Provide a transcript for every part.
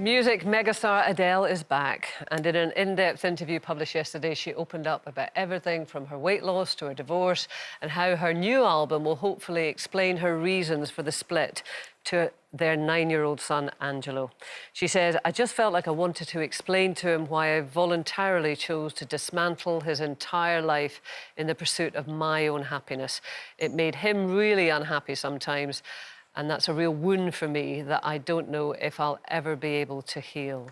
Music megastar Adele is back, and in an in-depth interview published yesterday, she opened up about everything from her weight loss to her divorce and how her new album will hopefully explain her reasons for the split to their 9-year-old son, Angelo. She said, "I just felt like I wanted to explain to him why I voluntarily chose to dismantle his entire life in the pursuit of my own happiness. It made him really unhappy sometimes. And that's a real wound for me that I don't know if I'll ever be able to heal."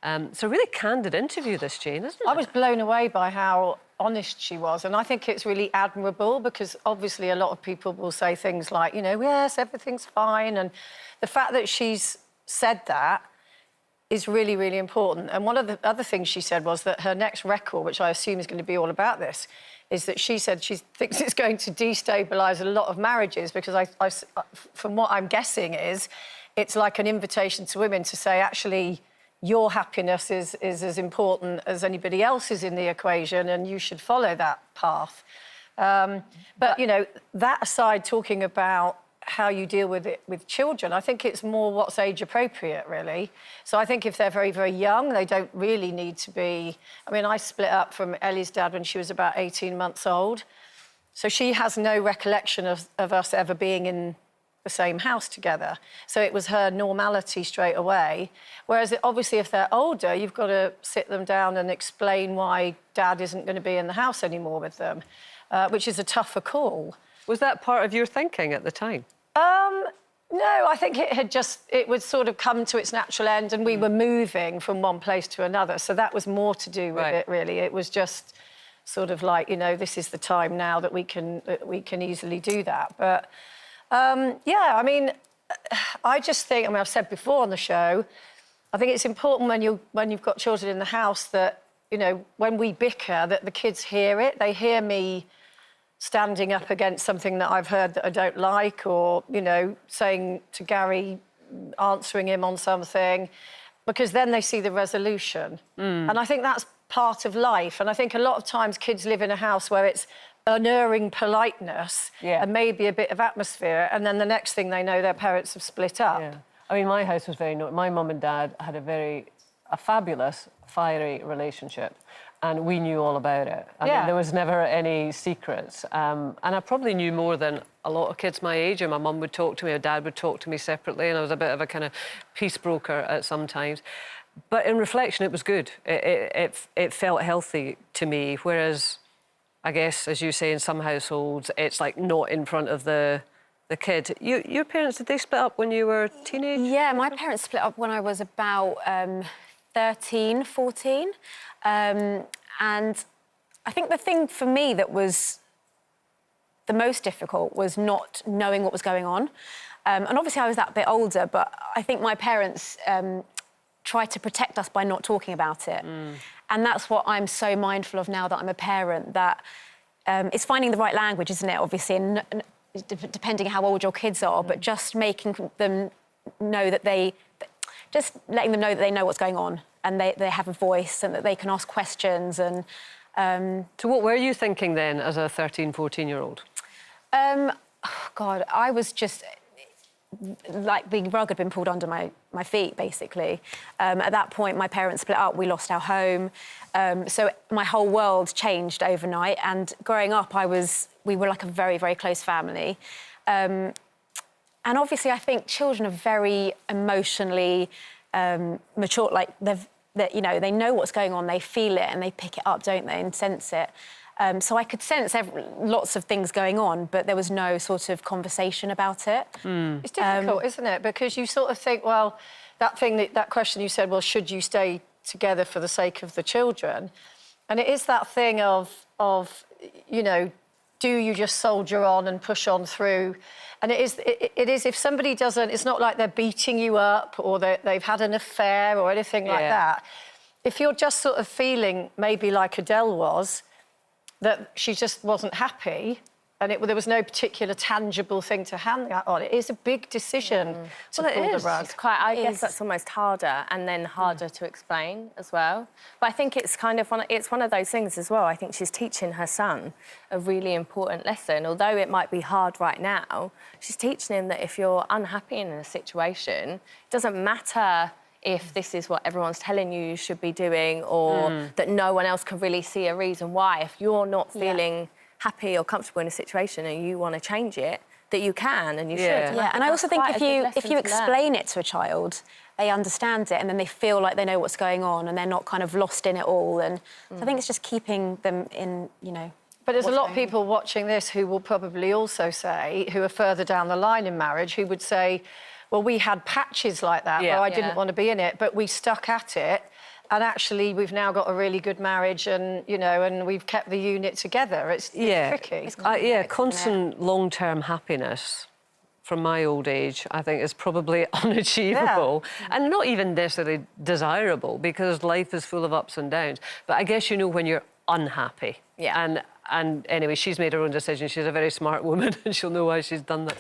It's a really candid interview, this, Jane, isn't it? I was blown away by how honest she was, and I think it's really admirable because obviously a lot of people will say things like, you know, yes, everything's fine, and the fact that she's said that is really, really important. And one of the other things she said was that her next record, which I assume is going to be all about this, is that she said she thinks it's going to destabilise a lot of marriages because from what I'm guessing is, it's like an invitation to women to say, actually, your happiness is as important as anybody else's in the equation and you should follow that path. But, you know, that aside, talking about how you deal with it with children, I think it's more what's age appropriate, really. So I think if they're very, very young, they don't really need to be... I mean, I split up from Ellie's dad when she was about 18 months old. So she has no recollection of us ever being in the same house together. So it was her normality straight away. Whereas, obviously, if they're older, you've got to sit them down and explain why dad isn't going to be in the house anymore with them, which is a tougher call. Was that part of your thinking at the time? No, I think it would sort of come to its natural end and we were moving from one place to another. So that was more to do with it, really. It was just sort of like, you know, this is the time now that we can easily do that. But, yeah, I mean, I just think, I mean, I've said before on the show, I think it's important when you've got children in the house that, you know, when we bicker, that the kids hear it. They hear me standing up against something that I've heard that I don't like, or, you know, saying to Gary, answering him on something, because then they see the resolution. And I think that's part of life. And I think a lot of times kids live in a house where it's unerring politeness and maybe a bit of atmosphere, and then the next thing they know, their parents have split up. Yeah. I mean, my house was very... My mum and dad had a fabulous, fiery relationship. And we knew all about it. I mean, there was never any secrets. And I probably knew more than a lot of kids my age. And my mum would talk to me, or dad would talk to me separately, and I was a bit of a kind of peace broker at some times. But in reflection, it was good. It felt healthy to me, whereas, I guess, as you say, in some households, it's like not in front of the kid. Your parents, did they split up when you were a teenager? Yeah, my parents split up when I was about 13, 14. And I think the thing for me that was the most difficult was not knowing what was going on. And obviously I was that bit older, but I think my parents tried to protect us by not talking about it. And that's what I'm so mindful of now that I'm a parent, that it's finding the right language, isn't it, obviously, and depending how old your kids are, but just making them know that just letting them know that they know what's going on and they have a voice and that they can ask questions. And So what were you thinking then as a 13, 14-year-old? Oh, God, I was just... like the rug had been pulled under my feet, basically. At that point, my parents split up, we lost our home. So my whole world changed overnight. And growing up, we were like a very, very close family. And obviously, I think children are very emotionally mature. Like, you know, they know what's going on, they feel it, and they pick it up, don't they, and sense it. So I could sense lots of things going on, but there was no sort of conversation about it. It's difficult, isn't it? Because you sort of think, well, that question you said, well, should you stay together for the sake of the children? And it is that thing of you know, do you just soldier on and push on through? And it is if somebody doesn't, it's not like they're beating you up or they've had an affair or anything like that. If you're just sort of feeling maybe like Adele was, that she just wasn't happy, and there was no particular tangible thing to hang that on. It is a big decision to pull the rug. It's quite, I guess that's almost harder, and then harder to explain as well. But I think it's kind of one of those things as well. I think she's teaching her son a really important lesson. Although it might be hard right now, she's teaching him that if you're unhappy in a situation, it doesn't matter if this is what everyone's telling you should be doing, or that no one else can really see a reason why. If you're not feeling happy or comfortable in a situation and you want to change it, that you can and you should. Yeah, and I also think if you explain it to a child, they understand it and then they feel like they know what's going on and they're not kind of lost in it all. And so I think it's just keeping them in, you know. But there's a lot of people watching this who will probably also say, who are further down the line in marriage, who would say, well, we had patches like that where I didn't want to be in it, but we stuck at it. And actually, we've now got a really good marriage and, you know, and we've kept the unit together. It's tricky. Constant long-term happiness from my old age, I think, is probably unachievable and not even necessarily desirable because life is full of ups and downs. But I guess you know when you're unhappy. And anyway, she's made her own decision. She's a very smart woman and she'll know why she's done that.